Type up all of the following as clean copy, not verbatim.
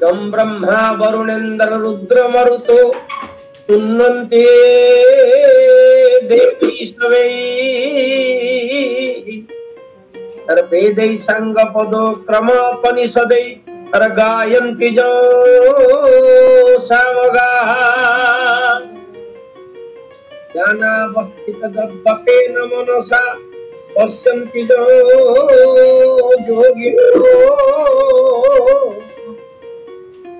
यं ब्रह्मा वरुणेन्द्र रुद्र मरुतो तुन्नन्ते देवी सवै वेदै संग पदो क्रम उपनिषदै गायन्ति जो सामगा ज्ञानावस्थित गद्गतेन मनसा पश्यन्ति जो योगिनो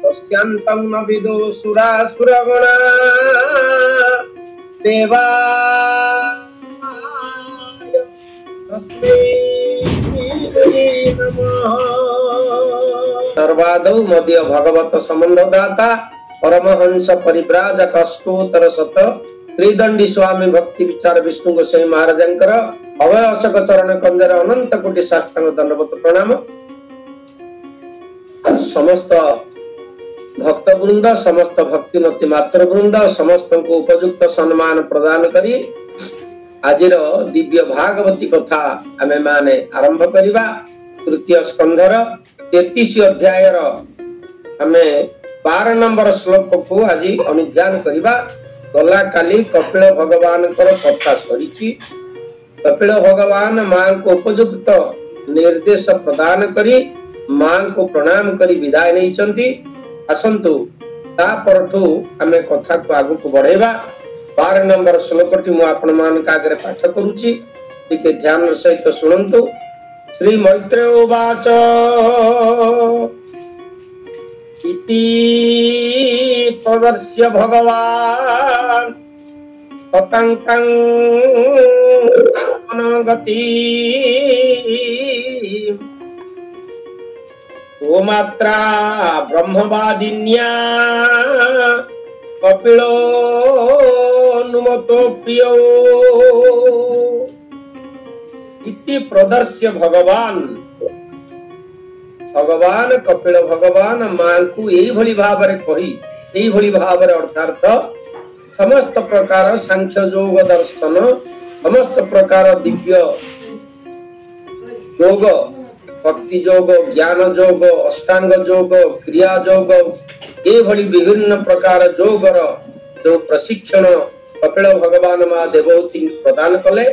पश्यन्तं न विदो सुरासुरगणा देवाय तस्मै नमः। सर्वादौ मध्य भगवत संबंधदाता परमहंस परिव्राजक अष्टोत्तर शत त्रिदंडी स्वामी भक्ति विचार विष्णु गोसाई महाराजंकर अभय अशोक चरण कंजर अनंत कोटि साष्टांग दंडवत प्रणाम। समस्त भक्त वृंद समस्त भक्तिमती मात्र वृंद समस्त को उपयुक्त सम्मान प्रदान करी आजिर दिव्य भागवती कथा आमे माने आरंभ करिबा। तृतीय स्कंधर 33 अध्याय आमे 12 नंबर श्लोक को आज अनुध्यान करिबा। गला काली कपिल भगवान कथा सरी। कपिल भगवान मां को उपयुक्त निर्देश प्रदान करी मां को प्रणाम करी विदाय नहीं। आसंतु तापरठू आमे कथा को आगु को बढ़ेबा। 12 नंबर श्लोकटी मु आपण मान का आगे पाठ करूची टिके ध्यान सहित सुनंतु। श्री मैत्रेय उवाच इति प्रदर्श्य भगवान् ततंकं अनगति गोमात्रा ब्रह्मवादिन्या कपिलो नुमतो प्रियो इति प्रदर्श्य भगवान भगवान कपिल भगवान मां को यही भली भावरे कही यही भली भावरे अर्थात समस्त प्रकार सांख्य योग दर्शन समस्त प्रकार दिव्य योग भक्ति योग ज्ञान योग अष्टांग योग क्रिया योग ये भली विभिन्न प्रकार योगर जो प्रशिक्षण कपिल भगवान मां देवहूति प्रदान कले।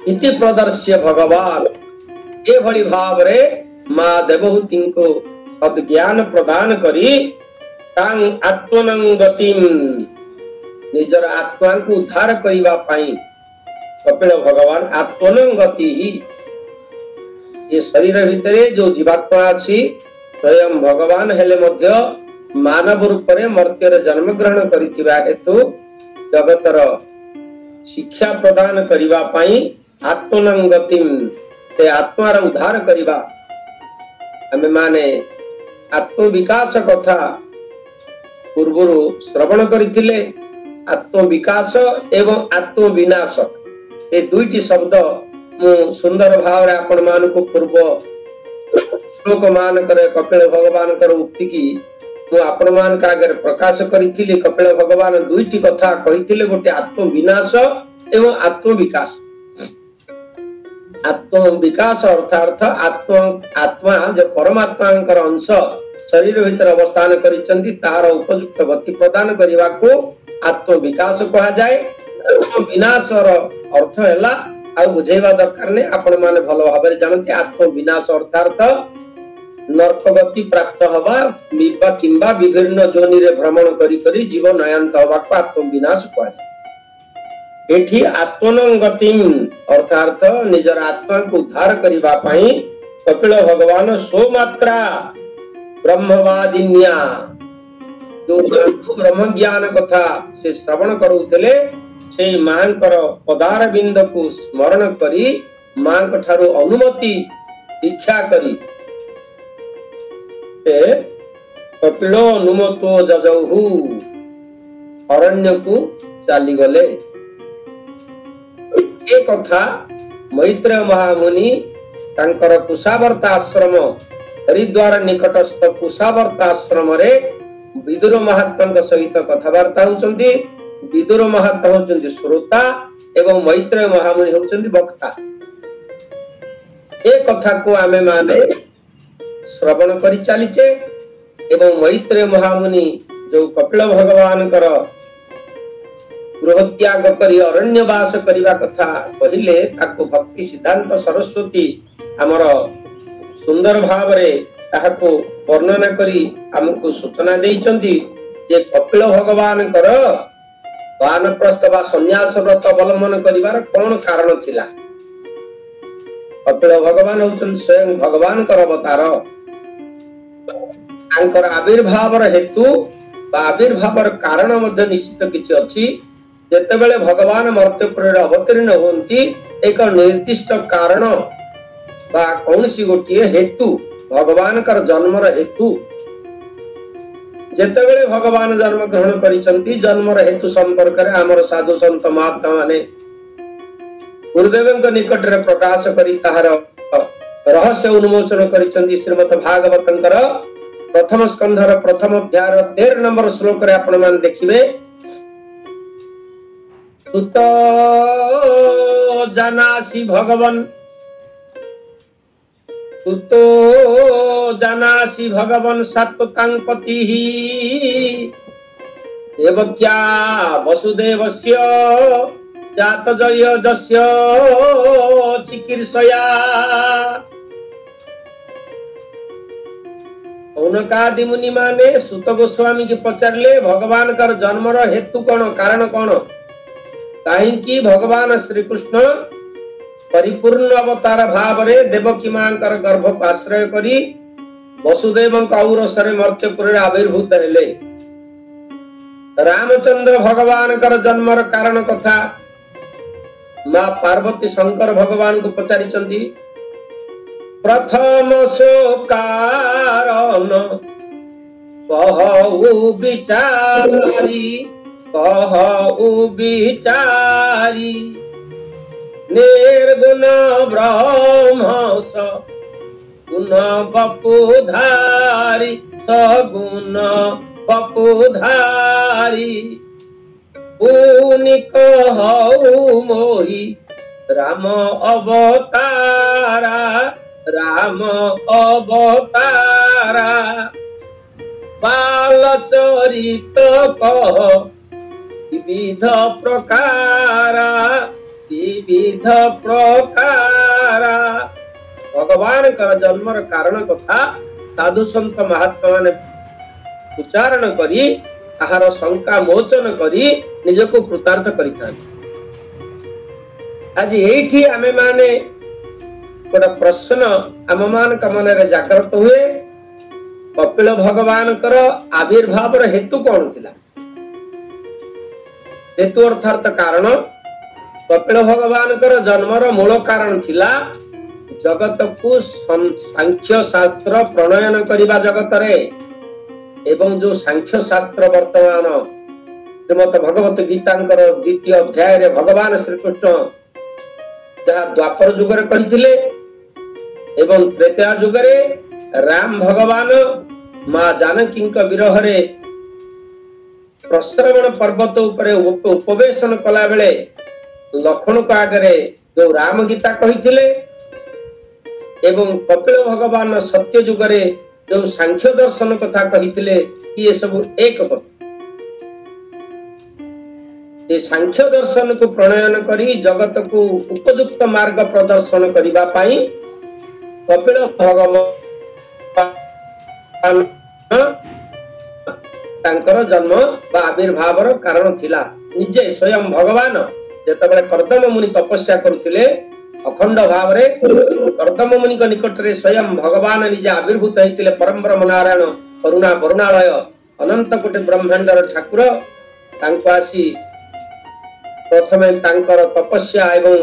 इति प्रदर्श्य भगवान ये भली भावरे मां देवहूति को सद्ज्ञान प्रदान करी तां आत्मनं गतिं निजर आत्मा को उद्धार करिबा पाई कपिल भगवान आत्मनं गति ही ये शरीर भितरे जो जीवात्मा अछि स्वयं भगवान हेले मध्य मानव रूप में मर्त्य जन्म ग्रहण करिथिबा हेतु जगतर शिक्षा प्रदान करिबा पाई आत्मनं गतिं ते आत्मार उद्धार करिबा। आमे माने आत्म विकास कथा पूर्वरु श्रवण करिथिले। आत्म विकास एवं आत्म विनाश ए दुईटी शब्द मु सुंदर भाव रे आपण मान को पूर्व श्लोक मान करे कपिल भगवान कर उक्ति की मु आपण मान का आगे प्रकाश करिथिले। कपिल भगवान दुईटी कथा कहिथिले गोटे आत्म विनाश एवं आत्म विकास। आत्म विकास अर्थात आत्मा जो परमात्मा अंश शरीर भीतर अवस्थान करिसेंती तार उपयुक्त गति प्रदान करने को आत्म विकास कहा जाए। आत्म विनाश अर्थ है आ बुझेबा दरकार ने आपण माने भलो भाबरे जानते। आत्म विनाश अर्थात नरक गति प्राप्त हवा किंबा विभिन्न जोनि रे भ्रमण करी करी जीव नयंत हवा को आत्म विनाश कहा जाए। एठी आत्मनं गतिं अर्थात निजर आत्मा को उद्धार करिबा पाई कपिल भगवान सोमात्रा ब्रह्मवादिन्या जो ब्रह्म ज्ञान कथा से श्रवण करूथिले से मांकर पदार बिंद को स्मरण करी मांक ठारू अनुमति दीक्षा करी से कपिलो अनुमतो जजौहु अरण्य को चाली गले। एक कथा मैत्रेय महामुनि तांकर कुशावर्त आश्रम हरिद्वार निकटस्थ कुशावर्त आश्रम रे विदुर महात्मा सहित कथबार्ता होउचंदी। विदुर महात्मा होउचंदी श्रोता एवं मैत्रेय महामुनि होउचंदी वक्ता। ए कथा को आमे माने श्रवण करि चलीचे एवं मैत्रेय महामुनि जो कपिल भगवान कर गृह त्याग करी अरण्यवास करने कथा कहले ताको भक्ति सिद्धांत सरस्वती आमर सुंदर भाव ताहाको वर्णना करी आमको सूचना देइचंती जे कपिल भगवान कर वानप्रस्थ वा संन्यास व्रत अवलंबन करिवार कौन कारण थिला। कपिल भगवान होचन स्वयं भगवान कर अवतार तांकर आविर्भाव हेतु बा आविर्भाव कारण मध्य निश्चित किछि अछि। जेतेबेले भगवान मर्त्यपुर अवतीर्ण होती एक निर्दिष्ट कारण बा कौनसी गोटे हेतु भगवान कर जन्मर हेतु जेतेबेले भगवान जन्म ग्रहण करिसंती जन्मर हेतु संपर्क रे हमर साधु संत महात्मा माने गुरुदेवଙ୍କ निकटरे प्रकाश करी ताहार रहस्य उन्मोचन करिसंती। श्रीमद् भागवतंकर प्रथम स्कंधर प्रथम अध्याय 13 नंबर श्लोक रे आपण मान देखिबे सुत जानासि भगवन सुतो जानासि भगवन सत्वतां पतिः देवक्या वसुदेवस्य जातजय जस्य चिकीर्षया। औनकादि मुनि माने सुत गोस्वामी के पचारले भगवान कर जन्मर हेतु कौन कारण कौन कहीं भगवान श्री कृष्ण परिपूर्ण अवतार भाव रे देवकी मां गर्भ को आश्रय करी वसुदेव औरसरे मर्त्यपुर आविर्भूत हेले। रामचंद्र भगवान कर जन्मर कारण कथा मां पार्वती शंकर भगवान को पचारिचंती। प्रथम सो कारण कहु विचारी कहु विचारी निर्गुण ब्रह्म सगुण बपुधारी सगुण बपुधारी पुनि कहु मोहि राम अवतारा राम अवतारा बाल चरित कह विविध प्रकारा भगवान का जन्मर कारण कथा साधु संत महात्मा माने उच्चारण करी आहार शंका मोचन करी निजको कृतार्थ करिथान। आज एठी आमे माने गोटे प्रश्न आम मान मन जागृत हुए कपिल भगवान कर आविर्भाव हेतु कौन थिला। हेतु अर्थात कारण कपिल भगवान कर जन्मर मूल कारण थिला जगत को सांख्य शास्त्र प्रणयन करिबा जगत रे एवं जो सांख्य शास्त्र वर्तमान श्रीमद भगवत गीता द्वितीय अध्याय रे भगवान श्री कृष्ण जहाँ द्वापर जुग रे कहिथिले एवं त्रेता जुग रे राम भगवान मां जानकी विरह रे प्रश्रवण पर्वत उपरे उपवेशन कला बेले लक्ष्मण को आगे जो राम गीता कहिथिले एवं कपिल भगवान सत्य जुग रे जो सांख्य दर्शन कथा कहिथिले ये सब एक कथा। ये सांख्य दर्शन को प्रणयन करी जगत को उपयुक्त मार्ग प्रदर्शन करिबा पाई कपिल भगवान तांकर जन्म बा आविर्भावर कारण थिला। निजे स्वयं भगवान जेतबेले कर्दम मुनि तपस्या करुथिले अखंड भाव रे कर्दम मुनि को निकट रे स्वयं भगवान निजे आविर्भूत होइतिले परम ब्रह्म नारायण करुणा वरुणालय अनंत कोटि ब्रह्मांडर ठाकुर तांको आसी प्रथमे तांकर तपस्या एवं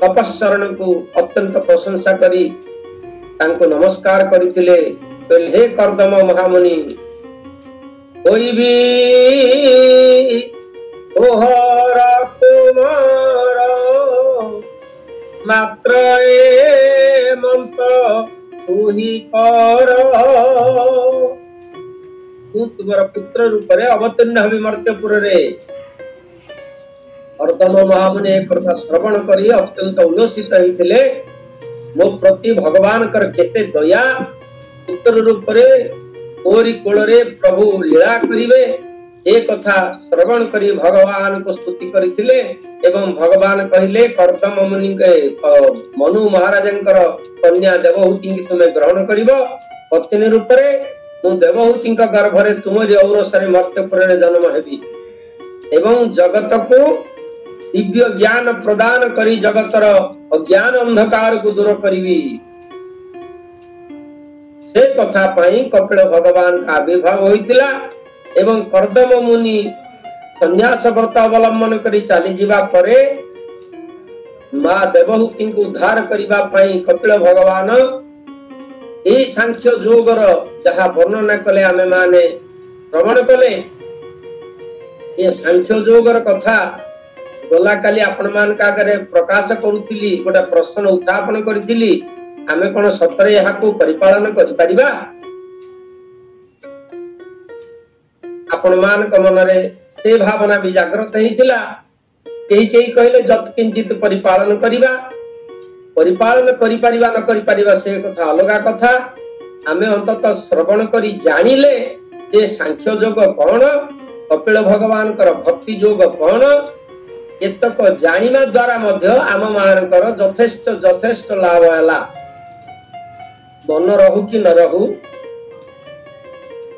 तपस्चरण को अत्यंत प्रशंसा करी तांको नमस्कार करितिले। हे कर्दम महामुनि कोई भी ओहरा कुमार मात्र ए मंत तू ही कर तू तुमर पुत्र रूप रे अवतीर्ण हबि मर्त्यपुर रे। कर्दम महामुनि एक कथा श्रवण करी अत्यंत उल्लसित होइतिले। मो प्रति भगवान कर केते दया पुत्र रूप मोरी कोल प्रभु लीला करिवे ए कथा श्रवण करी भगवान को स्तुति करथिले एवं भगवान कहिले कर्दम मुनि मनु महाराजंकर कन्या देवहूति की तुमे ग्रहण करिवो पत्नी रूप मु देवहूति गर्भरे तुमरी औरसरे मर्त्यपुर जन्म हेबी एवं जगत को दिव्य ज्ञान प्रदान करी जगतर अज्ञान अंधकार को दूर करी से कथा पाई कपिल भगवान का आविर्भाव होइतिला एवं कर्दम मुनि संन्यास व्रत अवलंबन करी चली जीवा परे मां देवहूति को उद्धार करिबा पाई कपिल भगवान ए सांख्य योगर जहा वर्णना कले आमे माने श्रवण कले ये सांख्य योगर कथा गला काली आपण मान का करे प्रकाश करूतिली गोटा प्रश्न उत्थापन करथिली आमे कोन सतरे यहा को परिपालन करि परिबा आपण मान क मनरे से भावना भी जागृत हेतिला केही केही कहले जत किंचित परिपालन करिबा परिपालन करि परिबा न करि परिबा से कथा अलगा कथा आमे अंततः श्रवण करी जानिले जे सांख्य योग कोन कपिल भगवान कर भक्ति योग कोन एतक जानिमा द्वारा मध्य आम मानकर यथेष्ट यथेष्ट लाभ हैला मन रहु कि न रहु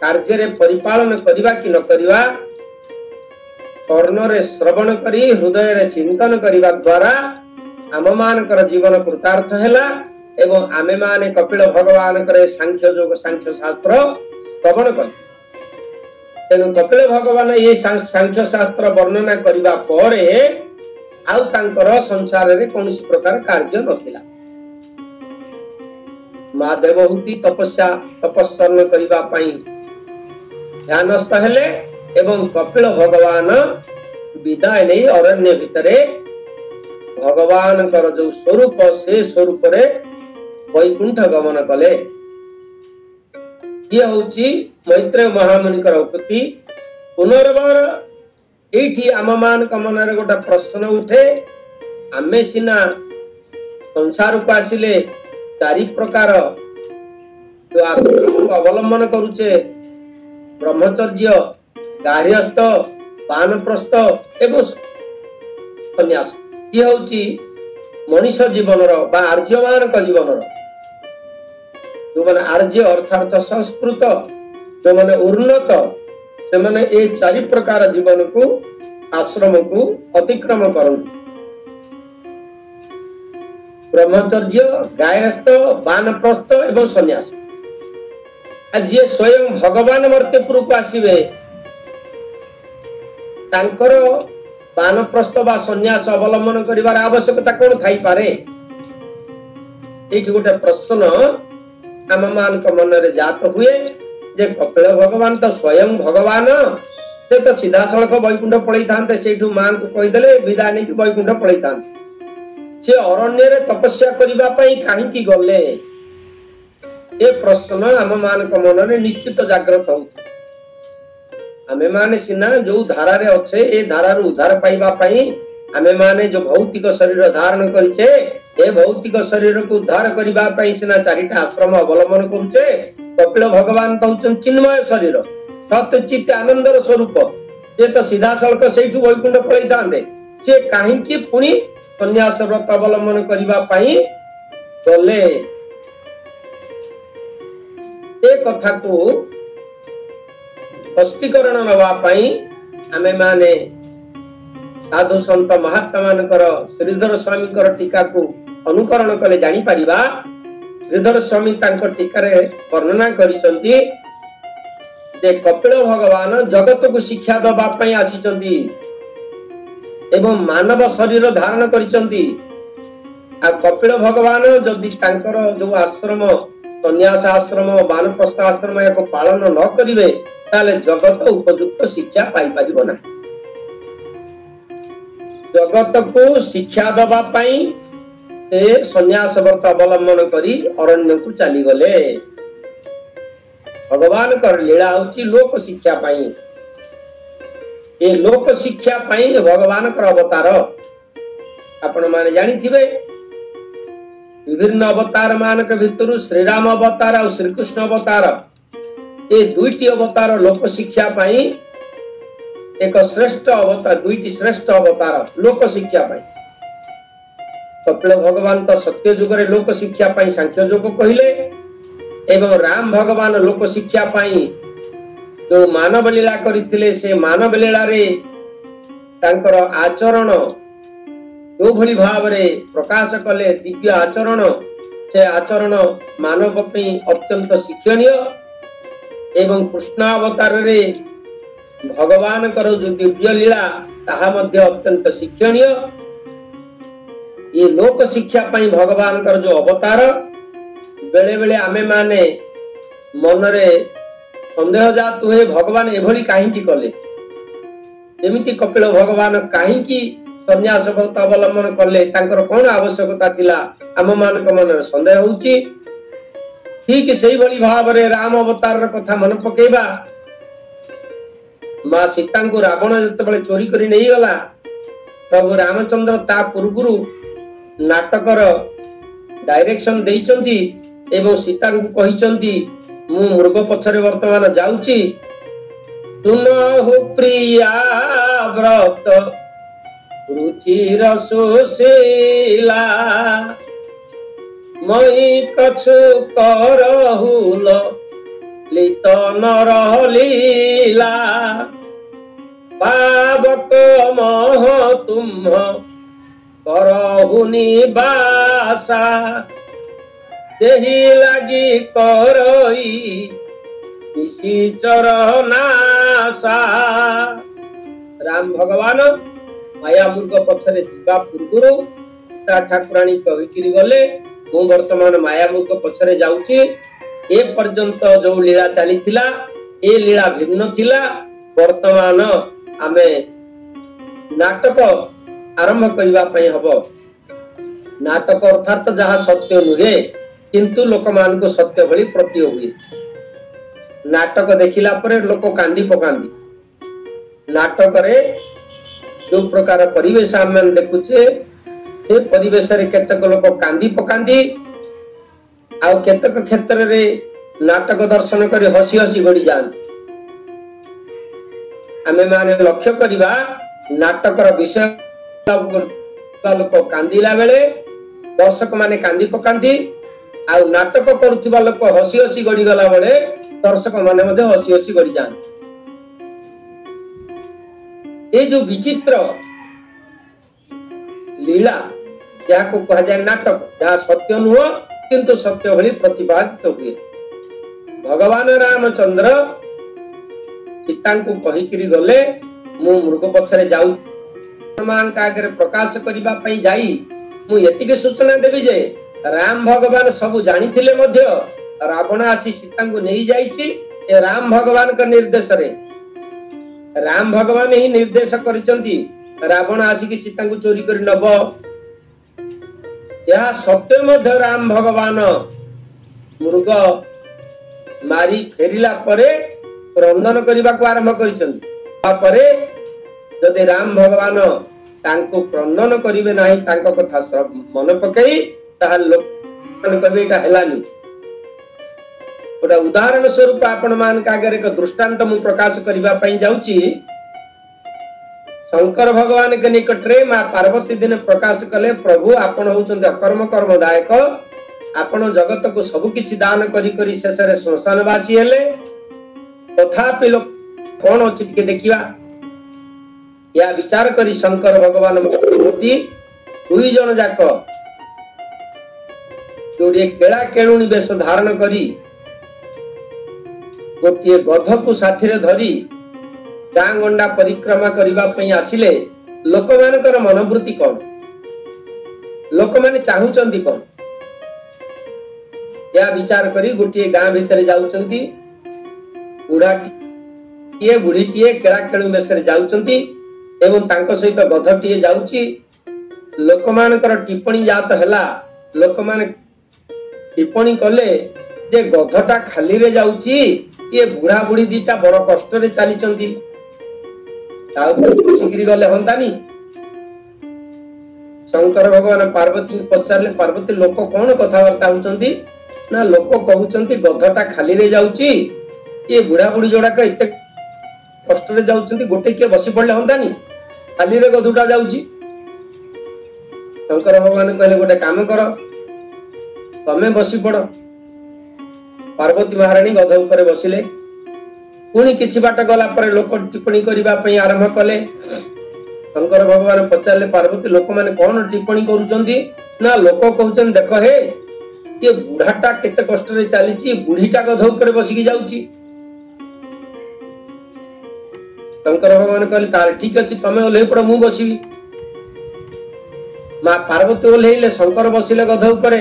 कार्य रे परिपालन करिबा कि न करिबा कर्ण रे श्रवण करी हृदय रे चिंतन करिबा द्वारा आम मानकर जीवन कृतार्थ हैला एवं आमे माने कपिल भगवान करे सांख्य योग सांख्य शास्त्र श्रवण करी तेणु कपिल भगवान ये सांख्य शास्त्र वर्णना करिबा परे आउ तांकर संसार रे कोनसी प्रकार कार्य नथिला मां देवहूति तपस्या करिबा पई ध्यानस्थ हेले एवं कपिल भगवान विदाय नहीं अरण्य भितरे भगवान कर जो स्वरूप से स्वरूप रे वैकुंठ गमन कले ये होची मैत्रेय महामुनि कर उक्ति पुनर्बार एठी आममान कमनरे गोटा प्रश्न उठे आमे सिना संसार को आसिले चारि प्रकार जो आश्रम को अवलंबन करूचे ब्रह्मचर्य गार्हस्थ वानप्रस्थ एवं सन्यास ये होची मनुष्य जीवन रो बा आर्यमान का जीवन रो जो माने आर्य अर्थात संस्कृत जो माने उन्नत से माने ए चारि प्रकार जीवन को आश्रम को अतिक्रम करन ब्रह्मचर्य गार्हस्थ वानप्रस्थ एवं सन्यास आज ये स्वयं भगवान मर्त्यपुर को आसीबे तांकर वानप्रस्थ बा सन्यास अवलंबन करिवार आवश्यकता कोन थाई पारे एठी गोटे प्रश्न आम मान को मन रे जात हुए जे कपिल भगवान तो स्वयं भगवान से तो सीधा सड़क वैकुंठ पळई थांते सेठू मान को कहि देले विदाय नै कि वैकुंठ पळई थांते से अरण्य रे तपस्या करिबा पई काहे की गले ए प्रश्न आम मान को मन रे निश्चित जागृत होउछ आमे माने सिना जो धारा रे अच्छे ए धारा रो उद्धार पाइबा पई आमे माने जो भौतिक शरीर धारण करिचे ए भौतिक शरीर को उद्धार करिबा पई सिना चारिटा आश्रम अवलंबन करूचे कपिल भगवान कहउछन चिन्मय शरीर सत्य चित्त आनंदर स्वरूप से तो सीधा सड़क सेठू वैकुंठ पळई थांते से काहे की पुनी सन्यास व्रत अवलंबन करिबा पई गले ए कथा को स्पष्टीकरण नवा पई आमे माने साधु संत महात्मा मानकर श्रीधर स्वामी कर टीका को अनुकरण कले जानि परिबा श्रीधर स्वामी तांकर टीका रे वर्णना करिसंती जे कपिल भगवान जगत को शिक्षा दबा पई आसीचंती एवं मानव शरीर धारण करिसंती आ कपिल भगवान जदि तांकर जो आश्रम सन्यास आश्रम वानप्रस्थ आश्रम एक पालन न करिवे ताले जगत उपयुक्त शिक्षा पाई परिबो ना जगत को शिक्षा दबा पई से सन्यास व्रत अवलंबन करी अरण्य को चली गले भगवान कर लीला होची लोक शिक्षा पाई ए लोक शिक्षा पाई भगवान कर अवतार आपण माने जानी थिबे विभिन्न अवतार मानक भितर श्रीराम अवतार और श्रीकृष्ण अवतार ये दुईटी अवतार लोक शिक्षा पाई एक श्रेष्ठ अवतार दुईटी श्रेष्ठ अवतार लोक शिक्षा पाई। कपिल भगवान तो सत्य युग रे लोक शिक्षा पाई सांख्य योग कहले एवं राम भगवान लोक शिक्षा पाई जो मानव लीला करथिले से मानव लीला रे तांकर आचरण जो भली भाव रे प्रकाश कले दिव्य आचरण से आचरण मानव पे अत्यंत शिक्षणीय एवं कृष्ण अवतार रे भगवान कर जो दिव्य लीला ताहा मध्य अत्यंत शिक्षणीय। ये लोक शिक्षा पाई भगवान कर जो अवतार बेले बेले आमे माने मन रे संदेह जात हुए भगवान एभली काहींकी कले जेमिति कपिल भगवान काहींकी सन्यास व्रत अवलंबन कले तांकर कोन आवश्यकता थिला आम मानक मन संदेह होउची। ठीक सेही भली भाव रे राम अवतार कथा मन पकेबा मां सीता को रावण जतबेले चोरी करी नहीं गला प्रभु रामचंद्र ता पूर्वरु नाटकर डायरेक्शन देइचंती एवं सीता को कहिचंती मु मृग पछरे वर्तमान जाउची सुनहु प्रिया व्रत रुचिर सुशीला मई कछु करहुल लित नरलीला पावक मोह तुम करहु निवासा तेहि लागी करई निशिचर नासा। राम भगवान माया मृग पछरे जीवा पूर्वरु ता ठाकुराणी कहिकिरी गले मु वर्तमान माया मृग पछरे जाउची ए पर्यंत जो लीला चली थिला ए लीला भिन्न थिला वर्तमान आमे नाटक आरंभ करबा पई हबो। नाटक अर्थात जहा सत्य नुहे किंतु लोक मान को सत्य भली प्रतीय हुए। नाटक देखिला परे लोक कांदी पकांदी नाटक रे जो प्रकार परिवेश आम देखुचे से परिवेश रे केतक लोक कांदी पकांदी आउ केतक क्षेत्र रे नाटक दर्शन करी हसी हसी गड़ी जान। आमे माने लक्ष्य करिबा नाटकर विषय लोक कांदिला बेले दर्शक माने कांदी पकांदी आउ नाटक करुवा लोक हसी हसी गड़ी गला बेले दर्शक माने मध्य हसी हसी गड़ी जान। ये जो विचित्र लीला जहाँ को कहा जाए नाटक जहाँ सत्य नुह किंतु सत्य भली प्रतिपादित हुए। भगवान रामचंद्र सीता को कहिकिरी गले मु मृग पछरे जाऊ आगे प्रकाश करबा पई जाई मु एतिके सूचना देबी जे राम भगवान सब जानिथिले मध्य रावण आसी सीता को नहीं जाइछि ए राम भगवान का निर्देश रे राम भगवान ही निर्देश करिसंती रावण आसी की सीता को चोरी करी नब या सत्य मध्य राम भगवान मृग मारी फेरिला परे क्रंदन करबा को आरंभ करिसंती तापरे जदि राम भगवान तांको क्रंदन करिवे नाही तांको कथा मन पकई ताहा लोक कहबे एटा हेलानी। गोटा उदाहरण स्वरूप आपण मान कागरे एक दृष्टांत मु प्रकाश करबा पई जाउची। शंकर भगवान के निकट रे मां पार्वती दिन प्रकाश कले प्रभु आपण होचंत अकर्म कर्मदायक आपण जगत को सब किछि दान करी करी शेष रे श्मशानवासी हेले तथापि लोक कोन अछि के देखिबा या विचार करी शंकर भगवान मोती दुई जन जाक जोड़े केला केणुनी बेश धारण करी गोटे गध को साथी रे धरी गाँ गंडा परिक्रमा करबा पई आसिले लोक मानकर मनोवृत्ति कोन लोक माने चाहुचंदी कोन या विचार करी गोटे गाँ भीतर जाउचंती बुढ़ाटीए बुढ़ीटीए केला केणु बेशरे जाउचंती एवं तांको सहित गधटीए जाउची लोक मानकर टिप्पणी जात हैला लोक माने टिप्पणी कले जे गधटा खाली रे जाउची ये बुढ़ा बुढ़ी दीटा बड़ कष्ट रे चली चंती गले हंतानी शंकर भगवान पार्वती पचारे पार्वती लोक कौन कथबार्ता होउचंती ना लोक कहउचंती गधटा खाली रे जाउची ये बुढ़ा बुढ़ी जोड़ाक एते कष्ट रे जाउचंती गोटे के बसी पड़ले हंतानी खाली रे गधुटा जाउची। शंकर भगवान कहले गोटे काम कर तमे बसी पड़। पार्वती महारानी गध ऊपर बसिले पुणी किछि बाट गला पर लोक टिप्पणी करबा पई आरंभ कले। शंकर भगवान पचारे पार्वती लोक माने कौन टिप्पणी करूचंती ना लोक कहउचन देख हे ये बुढ़ाटा केते कष्ट रे चलीची बुढ़ीटा गध ऊपर बसिकी जाउची। शंकर भगवान कहले तार ठीक अछि तमे ओल्हे पड़ मु बसिबी। मां पार्वती ओल्हेइले शंकर बसिले गध ऊपर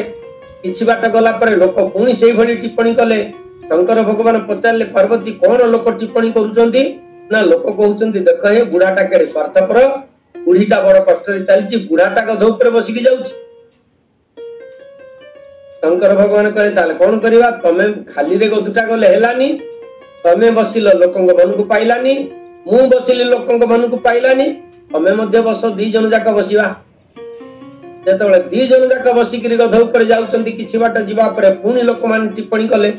किछि बाट गला पर लोक पुणी सेई भली टिप्पणी कले। शंकर भगवान पचारे पार्वती कौन लोक टिप्पणी करूचंती ना लोक कहउचंती देख हे बुढ़ाटा केड़े स्वार्थपर बुढ़ीटा बड़ कष्ट रे चलीची बुढ़ाटा गध ऊपर बसिकी जाउची। शंकर भगवान कहले ताले कौन करिवा तमे खाली रे गधुटा गले हेलानी तमे बसिलो लोकंग मन को पाइलानी मु बसिले लोकंग मन को पाइलानी तमे मध्य बस दी जन जाक बसिवा। जेतबेले दी जन जाक बसिकी गध ऊपर जाउचंती किछि बाट जीवा पर पुणी लोक मान टिप्पणी कले।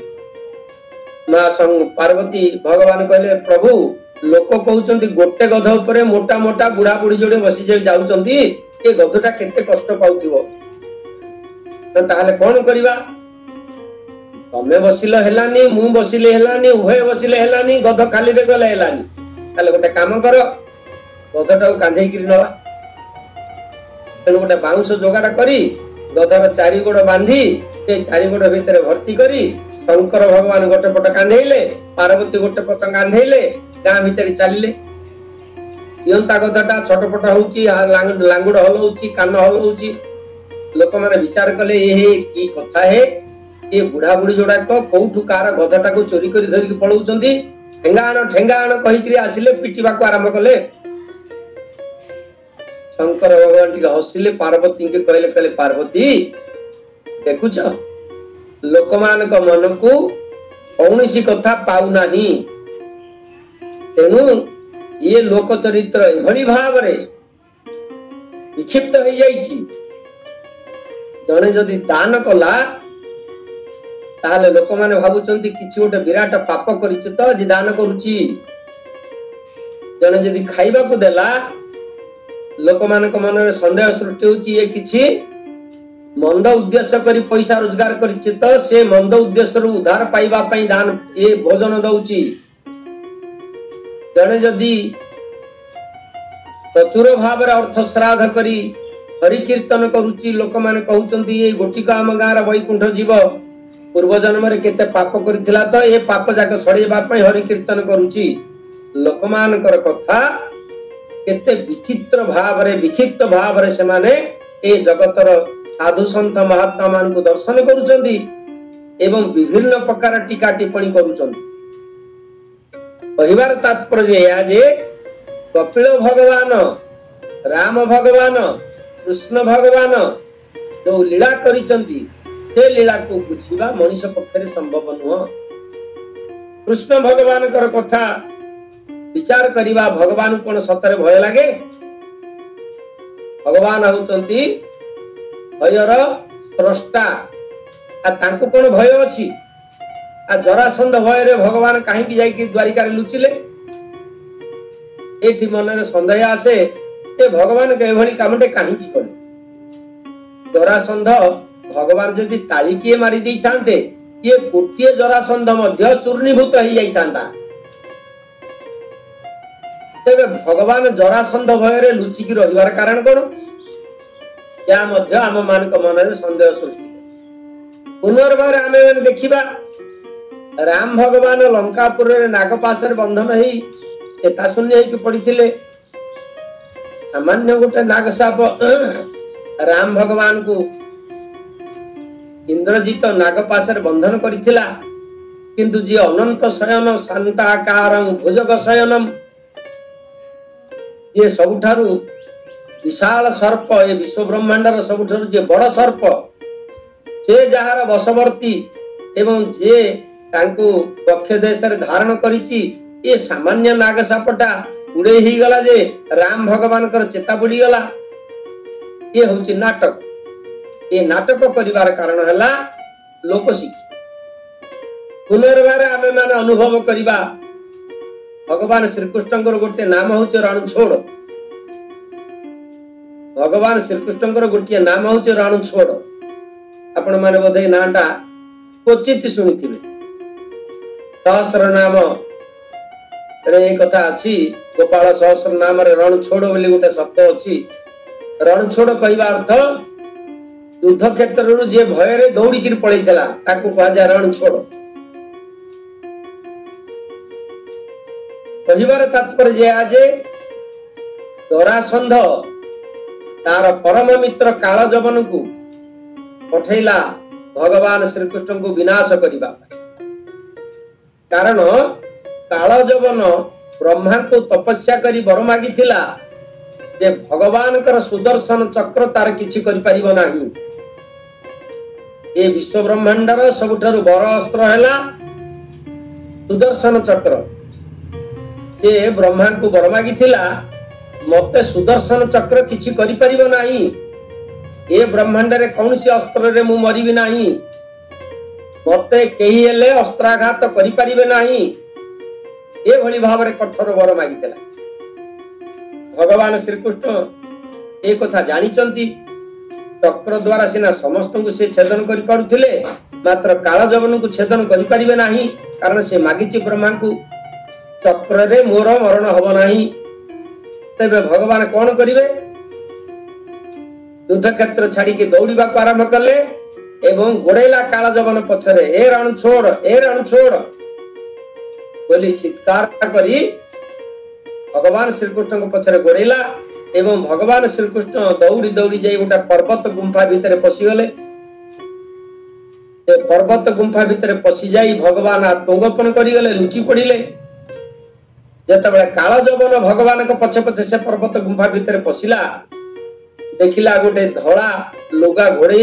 मां संग पार्वती भगवान कहले प्रभु लोक कहउचंती गोटे गध ऊपर मोटा मोटा बुढ़ा बुढ़ी जोड़े बसी जाउचंती ए गधटा केते कष्ट पाउथिबो तो ताहले कौन करिवा तमे बसिलो हेलानी मु बसिले हेलानी उभय बसिले हेलानी गध खाली रे गले हेलानी ताले गोटे काम कर गधटा कांधे किरि नवा। तेणु गोटे बाउंस जोगाड़ करी गधर चारि गोड़ बांधी से चारि गोड़ भितर भर्ती करी शंकर भगवान गोटे पट कांधेइले पार्वती गोटे पट कांधेइले गाँ भितर चलिले। दियंता गधटा छटपट होउची लांगुड़ हलउची कान हलउची लोक माने विचार कले ये की कथा है ये बुढ़ा बुढ़ी जोड़ाक कोठू कार गधटा को चोरी करी धरिकी पळौचंती ठेंगा आण कहिकरी आसिले पिटिबा को आरंभ कले। शंकर भगवान टिके हसिले पार्वती के कहले कहले पार्वती देखुछ लोक मान को मन को कौनसी कथा पाउ नाही तेनु ये लोक चरित्र एभली भाव रे विक्षिप्त हो जाइछि। जने जदि दान कला ताहले लोक माने भाबुचंती किछि गोटे विराट पाप करिछि तो जे दान करूछि। जने जदि खाइबा को देला लोक मानक मन रे संदेह सृष्टि होछि ये किछि मंद उद्देश्य करी पैसा रोजगार करिछि तो से मंद उद्देश्य रु उद्धार पाइबा पई दान ये भोजन दउछि। जने जदि प्रचुर भाव रे अर्थ श्राद्ध करी हरि कीर्तन करुची लोक माने कहउचंती ये गोटिका आम गाँव वैकुंठ जीव पूर्व जन्म रे केते पाप करिथिला तो ये पाप जाक छड़ेबा पई हरि कीर्तन करुची। लोक मानकर कथा केते विचित्र भाव रे विक्षिप्त भाव रे से माने ए जगतर साधु संत महात्मा मान को दर्शन करुचंती एवं विभिन्न प्रकार टीका टिप्पणी करुचंती। कहबार तात्पर्य या जे कपिल भगवान राम भगवान कृष्ण भगवान जो लीला करिचंती से लीला को बुझिबा मनुष्य पक्षरे संभव नुह। कृष्ण भगवान कर कथा विचार करिबा भगवान कोन सतरे भय लागे। भगवान होचंती भयर स्रष्टा आ तांको कोन भय अछि आ जरासंध भय रे भगवान काहे की जाई कि द्वारिका रे लुचिले। एठी मन रे संदेह आसे ए भगवान के एभली कामटे काहे की करे। जरासंध भगवान जदि ताली किए मारी दै थांते ये गोटिए जरासंध मध्य चूर्णीभूत हो जाइतांता। तेबे भगवान जरासंध भय रे लुचिकी रहिबार कारण कोन या मध्य आम मानक मन रे संदेह सृष्टि। पुनर्बार आमे देखिबा राम भगवान लंकापुर रे नागपाश रे बंधन हेई चेता शून्य हेकि पड़िथिले। सामान्य गोटे नागसाप राम भगवान को इंद्रजीत नागपाश रे बंधन करिथिला किंतु जे अनंत शयन शांताकारं भुजग शयनम ये सबुठारु विशाल सर्प ए विश्व ब्रह्मांडर सबुठारु जे बड़ सर्प से जहार वशवर्ती एवं जे तांको पक्ष देश रे धारण करिछि ये सामान्य नागसापटा उड़े ही गला जे राम भगवान कर चेता बुड़ी गला। ये हूँ नाटक। ये नाटक करिवार कारण है लोकशिक्षा। पुनर्बार आमे माने अनुभव करिबा भगवान श्रीकृष्ण गोटे नाम हूँ रणछोड़। भगवान श्रीकृष्ण गोटे नाम हूँ रणछोड़। आपण माने बोधे नाटा क्वचित शुणी सहस्र नाम रे कथा अच्छी गोपाल सहस्र नाम रे रणछोड़ बोली गोटे शब्द अच्छी। रणछोड़ कहवा अर्थ युद्ध क्षेत्र जे भय दौड़ी पलैला ताकू कहुए रणछोड़। कहबार तात्पर्य आज जरासंध तार परम मित्र कालजवन को पठेला भगवान श्रीकृष्ण को विनाश करने। कारण कालजवन ब्रह्मा को तपस्या करी वर मागी जे भगवान कर सुदर्शन चक्र तार किछि करि परिबो नाही। ए विश्व ब्रह्मांडर सबुठारु बड़ अस्त्र हैला सुदर्शन चक्र। जे ब्रह्मा को वर मागी मते सुदर्शन चक्र किछि करि परिबो नाही। ए ब्रह्मांड रे कौनसी अस्त्र रे मु मरिबि नाही। मते केही हेले अस्त्राघात करि परिबे नाही। ए भली भाव रे कठोर वर मागी भगवान श्रीकृष्ण ए कथा जानिचंती। चक्र द्वारा सिना समस्त को से छेदन करि पारुथिले मात्र कालजवन को छेदन करि परिबे नाही। कारण से मागिछि ब्रह्मा को चक्र रे मोर मरण हबो नाही। तबे भगवान कौन करिवे युद्ध क्षेत्र छाड़ी के दौड़वा को आरंभ कले एवं गोड़ेला कालजवन पछरे ए रणछोड़ बोली चित्कार करी भगवान श्रीकृष्ण को पछरे गोड़ेला एवं भगवान श्रीकृष्ण दौड़ी दौड़ी जाई गोटा पर्वत गुंफा भितर पशिगले। पर्वत गुंफा भितर पशि जाई भगवान आत्मगोपन करिगले लुचि पड़िले। जेतबेले कालजवन भगवान को पछे पछे से पर्वत गुंफा भितर पशिला देखिला गोटे धड़ा लुगा घोड़े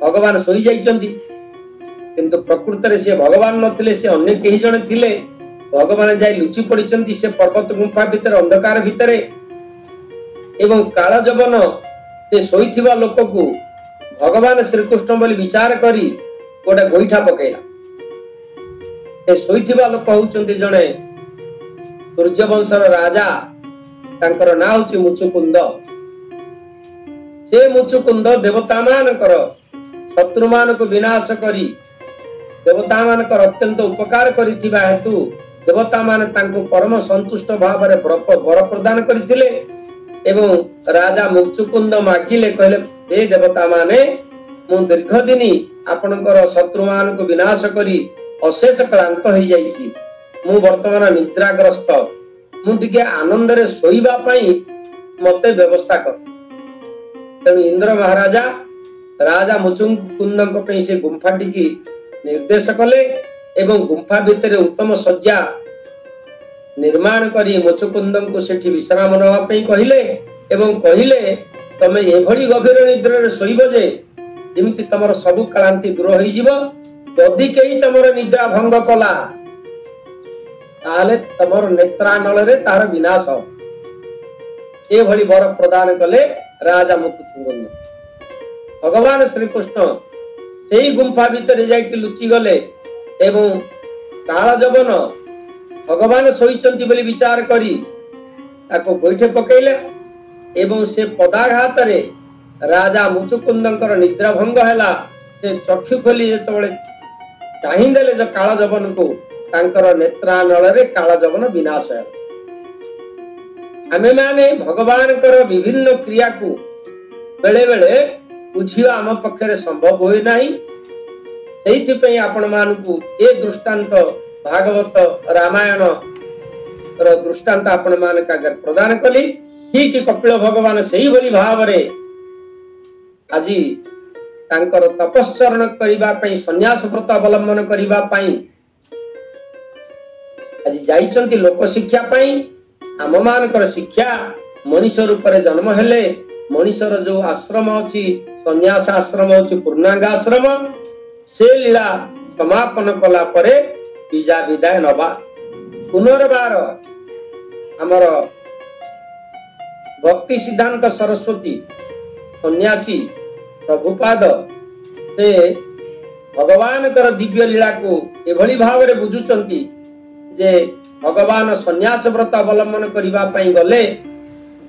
भगवान सोई जाइछंती। किंतु प्रकृत रे से भगवान नथिले से अन्य केही जण थिले। भगवान जाई लुचि पड़िछंती से पर्वत गुंफा भितर अंधकार भितरे एवं कालजवन से सोईथिबा लोक को भगवान श्रीकृष्ण बोली विचार करी गोटे गोईठा पकेला। से सोईथिबा लोक होउचंती जणे सूर्यवंशर राजा तांकर ना होची मुचुकुंद। से मुचुकुंद देवता मानकर शत्रु मान को विनाश करी देवता मानकर अत्यंत उपकार करिथिबा हेतु देवता मान तांको परम संतुष्ट भाव रे वर प्रदान करथिले। एवं राजा मुचुकुंद मागिले कहले हे देवता माने मु दीर्घ दिनी आपनकर शत्रु मान को विनाश करी अशेष क्लांत हो जाइछि। मु वर्तमान निद्राग्रस्त मु टिके आनंद रे सोईबा पई मते व्यवस्था कर। तेणु इंद्र महाराजा राजा मुचुकुंद से गुंफा टी निर्देश कले एवं गुंफा भितर उत्तम सज्जा निर्माण करी मुचुकुंद को सेठी विश्राम नवा कहले एवं कहले तमे एभली गभीर निद्रा रे सोइब जे जेमिति तमर सबु क्लांति दूर होई जिवो। यदि केही तमर निद्रा भंग कला ताले तमर नेत्रानल रे तार विनाश हो। ए भली वर प्रदान कले राजा मुचुकुंद। भगवान श्रीकृष्ण सेही गुंफा भितर जाइके लुचि गले एवं कालजवन भगवान सोईचंती बोली विचार करी ताको गोइठे पकेइले एवं से पदाघात रे राजा मुचुकुंदंकर निद्रा भंग हैला। से चक्षु खोली जेतबेले चाहिदेले जो कालजवन को तांकर नेत्रानल रे कालजवन विनाश है। आमे माने भगवान कर विभिन्न क्रिया को बेले बेले बुझिवा आम पक्षरे संभव होई नाही। सेहिथिपई आपण मानकु ए दृष्टांत भागवत रामायण रो दृष्टांत आपण मान का प्रदान कली। ठीक कपिल भगवान सेही भली भाव रे आजी तांकर तपस्चरण करिबा पई सन्यास व्रत अवलंबन करिबा पई आजी जाइचंती लोक शिक्षा पई। आम मानकर शिक्षा मनीष रूप रे जन्म हेले मनीषर जो आश्रम अछि सन्यास आश्रम अछि पूर्णांग आश्रम से लीला समापन कला परे विजा विदाय नबा। पुनर्बार आमर भक्ति सिद्धांत सरस्वती सन्यासी प्रभुपाद से भगवान कर दिव्य लीला को एभली भाव में बुझुचंती जे भगवान सन्यास व्रत अवलंबन करिबा पई गले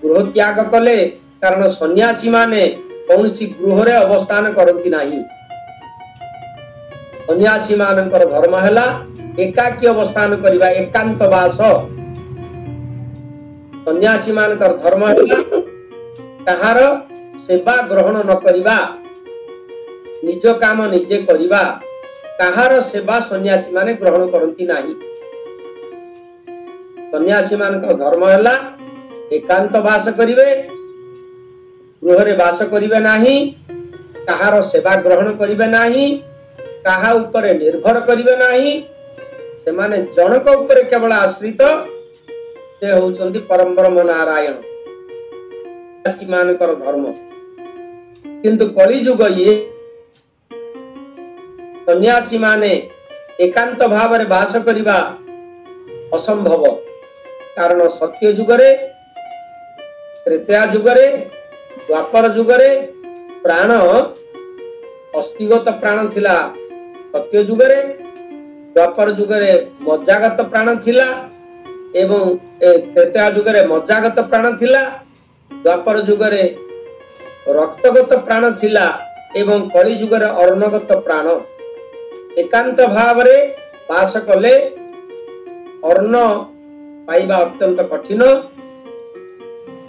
गृह त्याग कले कारण सन्यासी माने कौन सी गृह रे अवस्थान करती नहीं। सन्यासी मानकर धर्म हैला एकाकी अवस्थान करिबा एकांत वास। सन्यासी मानकर धर्म हैला कहार सेवा ग्रहण न करिबा निज काम निजे करिबा कहार सेवा सन्यासी माने ग्रहण करती नहीं। सन्यासी मानकर धर्म हैला एकांत वास करिवे गृह रे वास करिवे नाही कहार सेवा ग्रहण करिवे नाही कहा ऊपर निर्भर करिवे नाही से माने जनक ऊपर केवल आश्रित से होचंती परम ब्रह्म नारायण सन्यासी मानकर धर्म। किंतु कली युग ये सन्यासी माने एकांत भाव रे वास करिबा असंभव कारण सत्य युग रे त्रेता युग रे द्वापर युग रे प्राण अस्थिगत प्राण थिला सत्य युग रे द्वापर युग रे मज्जागत प्राण थिला एवं त्रेता युग रे मज्जागत प्राण थिला द्वापर युग रे रक्तगत प्राण थिला एवं कली युग रे अर्णगत प्राण। एकांत भाव रे वास कले अर्ण पाइबा अत्यंत कठिन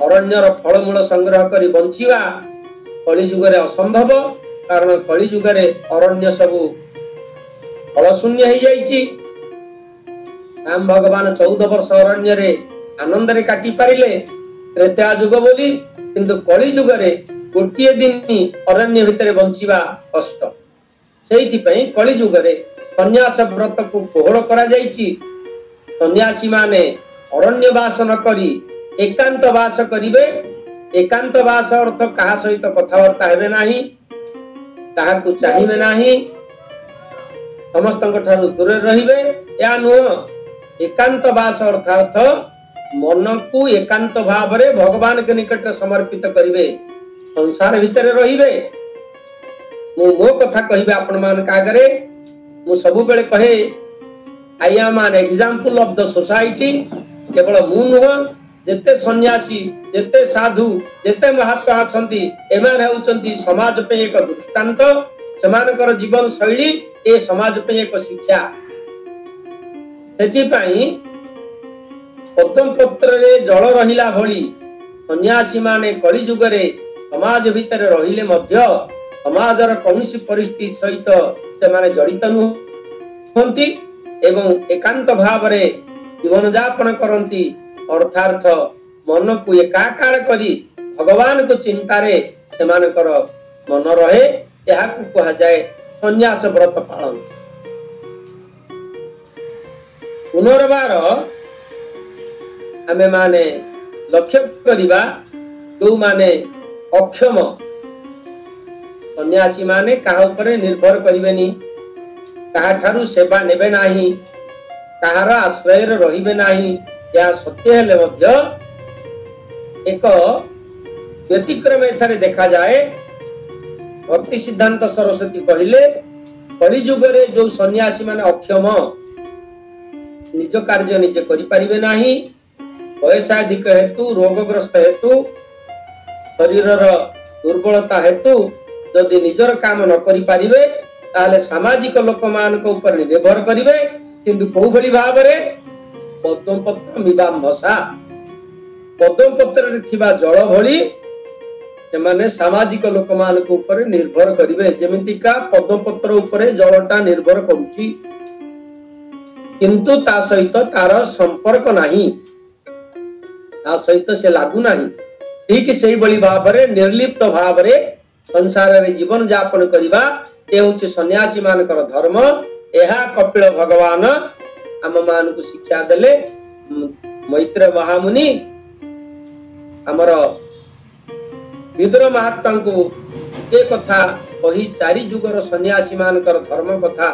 अरण्यर फलमूल संग्रह करी बंचिवा कली युग रे असंभव कारण कली युग रे अरण्य सबु फल शून्य हो जाइछि। राम भगवान 14 वर्ष अरण्य रे आनंद रे काटी पारिले त्रेता युग बोली किंतु कली युग रे गोटिए दिन अरण्य भितर बंचिवा कष्ट। सेहिथि पई कली युग रे सन्यास व्रत को कोहल करा जाइछि। सन्यासी माने अरण्य वास न करी एकांत वास करिवे। एकांत वास अर्थ कहा सहित कथावार्ता हेबे नाही कहा को चाहिबे नाही समस्त ठारू दूर रहिबे या नुह। एकांत वास अर्थात मन को एकांत भाव रे भगवान के निकट समर्पित करिवे संसार भितर रहिबे। मो कथा कहिबे आपण मान कागरे मु सब बेले कहे I am an example of the society. केवल मु नुह जेते सन्यासी जेते साधु जेते महात्मा अछंती एमान हेउचंती समाज पे एक दृष्टांत सेमानकर जीवन शैली ए समाज पे एक शिक्षा। सेति पई पद्म पत्र रे जल रहिला भली सन्यासी माने कली युग रे समाज भितर रहिले मध्य समाजर कौनसी परिस्थिति सहित से माने जड़ित नुहंती एवं एकांत भाव रे जीवन यापन करंती अर्थार्थ मन को एकाकार करी भगवान को चिंता रे सेमानकर मन रहे यह कहा जाए सन्यास व्रत पालन। पुनर्बार आमे माने लक्ष्य करिबा जो माने अक्षम सन्यासी माने कहा ऊपर निर्भर करिवेनी कहा ठारू सेवा नेबे नाही कहार आश्रय रहिबे नाही या सत्य हेले मध्य एक व्यतिक्रम एठारे देखा जाए। भक्ति सिद्धांत सरस्वती कहिले कली युग रे जो सन्यासी माने अक्षम निज कार्य निजे करि परिबे नाही वयसाधिक हेतु रोगग्रस्त हेतु शरीर दुर्बलता हेतु जदि निजर काम न करि परिबे ताले सामाजिक लोक मान को ऊपर निर्भर करिवे किंतु को भली भाव रे पद्म पत्र मीबांभसा पद्म पत्र रे थिबा जल भली से माने सामाजिक लोक मान को ऊपर निर्भर करिवे जेमिति का पद्म पत्र ऊपर जलटा निर्भर करूची किंतु ता सहित तार संपर्क नाही ता सहित से लागू नाही। ठीक सेही बली भाव रे निर्लिप्त भाव रे संसार रे जीवन यापन करिबा ए होची सन्यासी मानकर धर्म। एहा कपिल भगवान आम मान को शिक्षा देले। मैत्र महामुनि हमर विदुर महात्मा को ए कथा कही चारि जुगर सन्यासी मानकर धर्म कथा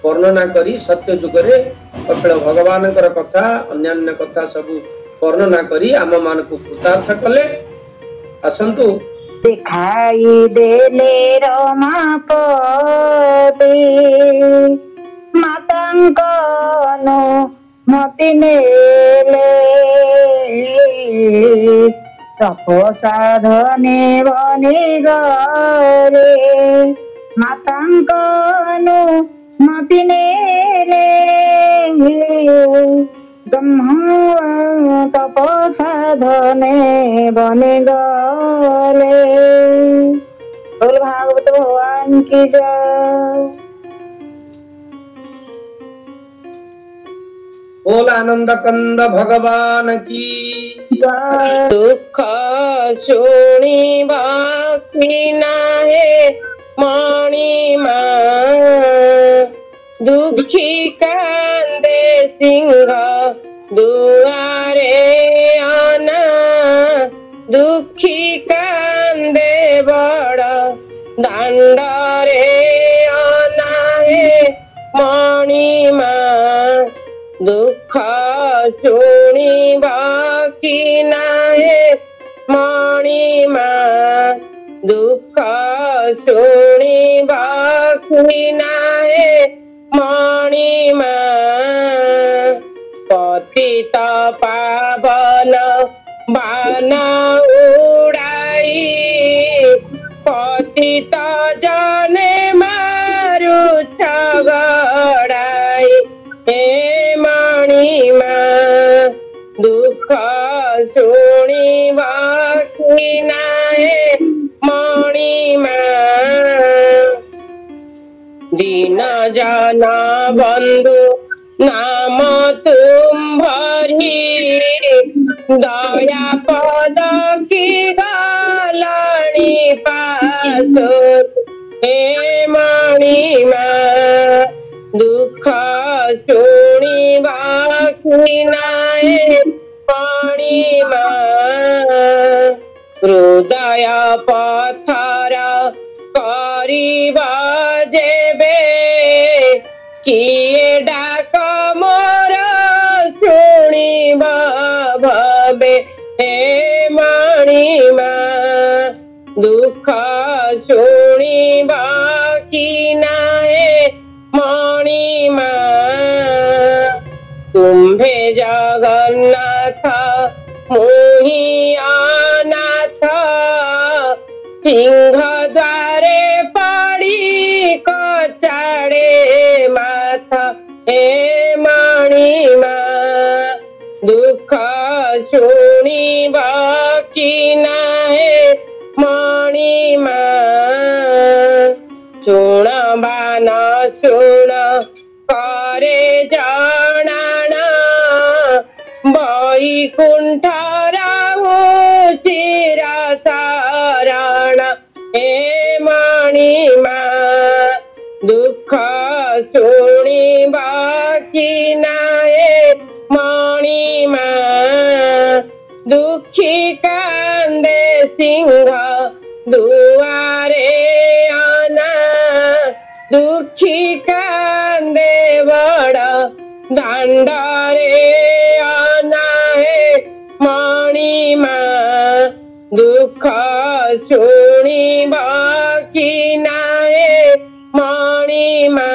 वर्णना करी सत्य जुग रे कपिल भगवान कथा अन्यान्य कथा सब वर्णना करी आम मान को कृतार्थ कले। आसंतु दिखाई देले रमापति मातांकनो मति नेले तपसाधने बनि गरे मातांकनो मति नेले ब्रह्म तपसाधने बनि गले। बोल भागवत भगवान की जय। बोल आनंद कंद भगवान की। दुख शुणिबा कि नाहे मणिमा दुखी कांदे सिंह दुआरे आना दुखी कांदे बड़ दांडरे आना हे मणिमा दुख शुणिबा कि नाहे मणिमा दुख शुणिबा कि नाहे मणिमा पतित पावन बाण उड़ाई पतित जने मारु छगड़ाई हे मणिमा दुख शुणिबा कि नाहे मणिमा दीन जन बंधु नाम तुम भरी दया पद की गालनी पासो हे मणिमा दुख शुणिबा कि नाहे मणिमा हृदय पथर करिबा जेबे किए डाक मोर शुणिबा भवे हे मणिमा दुख शुणिबा कि नाहे मणिमा तुम्भे जगन्नाथ मुहि अनाथ सिंह द्वारे पड़ी कचाड़े माथा हे मणिमा दुख शुणिबा कि नाहे मणिमा शुण बान शुण करे जणाना वैकुंठ राहु चिर शरण हे मणिमा दुख शुणिबा कि नाहे मणिमा दुखी कांदे सिंह दुआरे आना दुखी कांदे बड़ दांडरे आना हे मणिमा दुख शुणिबा कि नाहे मणिमा